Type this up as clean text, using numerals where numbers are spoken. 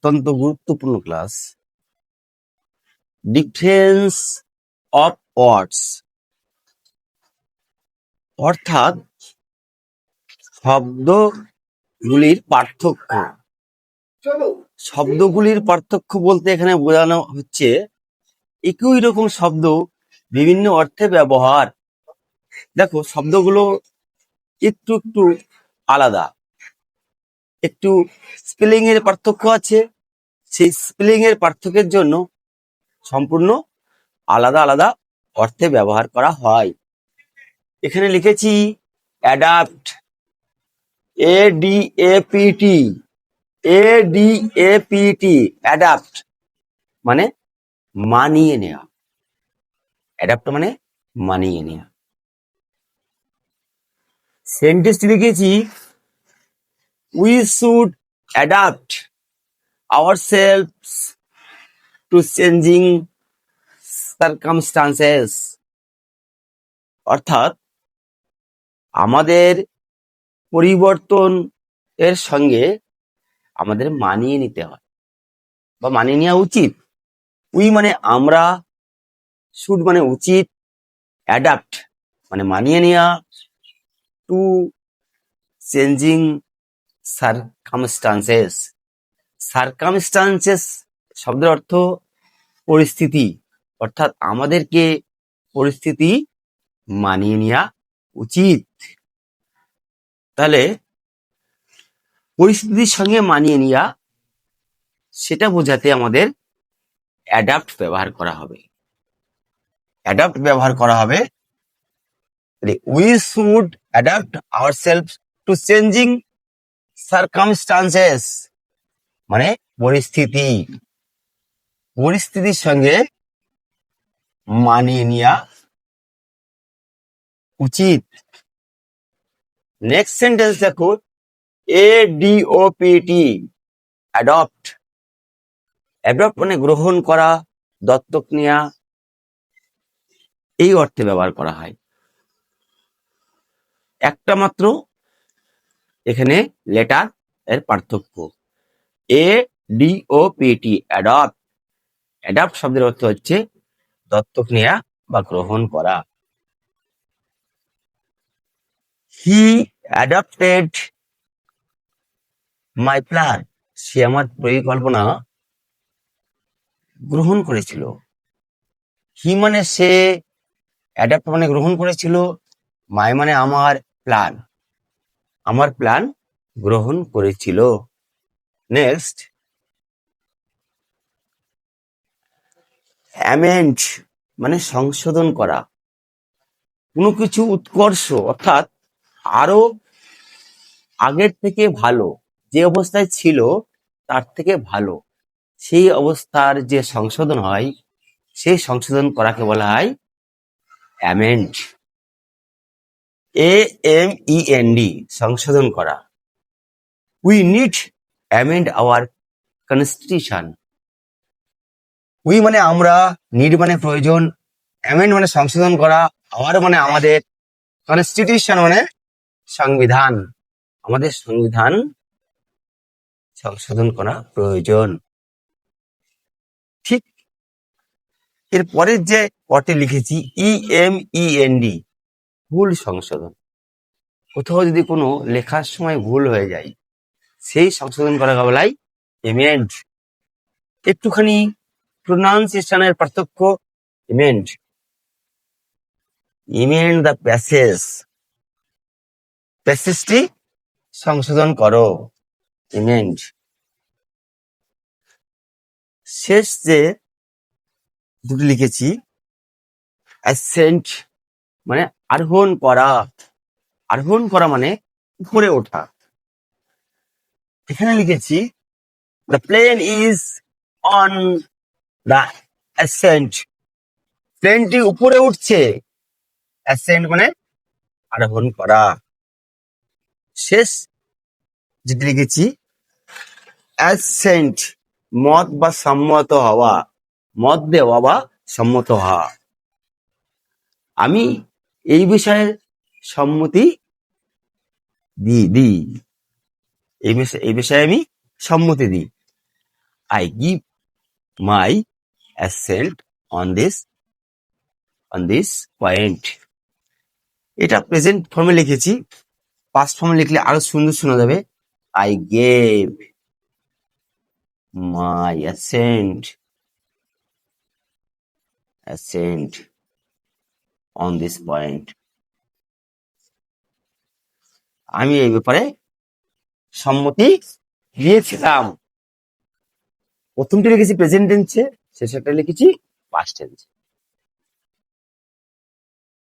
অত্যন্ত গুরুত্বপূর্ণ class. Difference of words, অর্থাৎ শব্দগুলির পার্থক্য। শব্দগুলির পার্থক্য বলতে এখানে বোঝানো হচ্ছে একই রকম শব্দ বিভিন্ন অর্থে ব্যবহার। দেখো, শব্দগুলো একটু একটু আলাদা, একটু স্পেলিং এর পার্থক্য আছে। সেই স্পেলিং এর পার্থক্যের জন্য সম্পূর্ণ আলাদা আলাদা অর্থে ব্যবহার করা হয়। এখানে লিখেছি অ্যাডাপ্ট, ADAPT, ADAPT, অ্যাডাপ্ট মানে মানিয়ে নেওয়া। অ্যাডাপ্ট মানে মানিয়ে নেওয়া। সেন্টেন্স লিখেছি we should adapt ourselves to changing circumstances, অর্থাৎ আমাদের পরিবর্তন এর সঙ্গে আমাদের মানিয়ে নিতে হয় বা মানিয়ে নেওয়া উচিত। উই মানে আমরা, শুড মানে উচিত, অ্যাডাপ্ট মানে মানিয়ে নেওয়া, টু চেঞ্জিং সার্কামস্টান্সেস। সার্কামস্টান্সেস শব্দের অর্থ পরিস্থিতি, অর্থাৎ আমাদেরকে পরিস্থিতি মানিয়ে নেওয়া উচিত। তাহলে পরিস্থিতির সঙ্গে মানিয়ে নেওয়া, সেটা বোঝাতে আমাদের অ্যাডাপ্ট ব্যবহার করা হবে। অ্যাডাপ্ট ব্যবহার করা হবে, we should adapt ourselves to changing circumstances মানে পরিস্থিতি, পরিস্থিতির সঙ্গে মানিয়ে নেওয়া উচিত। নেক্সট সেন্টেন্স দেখো, ADOPT, অ্যাডপ্ট। অ্যাডপ্ট মানে গ্রহণ করা, দত্তক নেওয়া, এই অর্থে ব্যবহার করা হয়। একটা মাত্র এখানে লেটার এর পার্থক্য, ADOPT, অ্যাডপ্ট। অ্যাডপ্ট শব্দের অর্থ হচ্ছে দত্তক নেওয়া বা গ্রহণ করা। হি অ্যাডপ্টেড মাই প্ল্যান, সে আমার পরিকল্পনা গ্রহণ করেছিল। হি মানে সে, অ্যাডাপ্ট মানে গ্রহণ করেছিল, মাই মানে আমার, প্ল্যান আমার প্ল্যান গ্রহণ করেছিল। নেক্সট, অ্যামেন্ড মানে সংশোধন করা, কোনো কিছু উৎকর্ষ, অর্থাৎ আরো আগের থেকে ভালো, যে অবস্থায় ছিল তার থেকে ভালো, সেই অবস্থার যে সংশোধন হয়, সেই সংশোধন করাকে বলা হয় অ্যামেন্ড। AMEND, সংশোধন করা। We need amend hour constitution. We মানে আমরা, নিড মানে প্রয়োজন, অ্যামেন্ড মানে সংশোধন করা, আওয়ার মানে আমাদের, কনস্টিটিউশন মানে সংবিধান, আমাদের সংবিধান সংশোধন করা প্রয়োজন। ঠিক এর পরের যে পটে লিখেছি EMEND, ভুল সংশোধন। কোথাও যদি কোনো লেখার সময় ভুল হয়ে যায়, সেই সংশোধন করাকে বলা হয় এমেন্ড। একটুখানি প্রোনাউন্সিয়েশনের পার্থক্য, এমেন্ড, এমেন্ড দ্য প্যাসেজ, প্যাসেজটি সংশোধন করো, এমেন্ড। শেষ যে দুটি লিখেছি, অ্যাসেন্ট মানে আরোহণ করা, আরোহণ করা মানে উপরে ওঠা। এখানে লিখেছি the plane is on the ascent, প্লেনটি উপরে উঠছে, অ্যাসেন্ট মানে আরোহণ করা। শেষ যেটি লিখেছি অ্যাসেন্ট, মত বা সম্মত হওয়া, মত দেওয়া বা সম্মত হওয়া। আমি এই বিষয়ে সম্মতি দিই, এই বিষয়ে আমি সম্মতি দিই। I give my accent on this point. এটা প্রেজেন্ট ফর্মে লিখেছি, পাস্ট ফর্মে লিখলে আরো সুন্দর শোনা যাবে। I gave my accent on this point. আমি এই ব্যাপারে সম্মতি দিয়েছিলাম। প্রথমটি লিখেছি প্রেজেন্ট টেন্সে, শেষেরটা লিখেছি পাস্ট টেন্সে।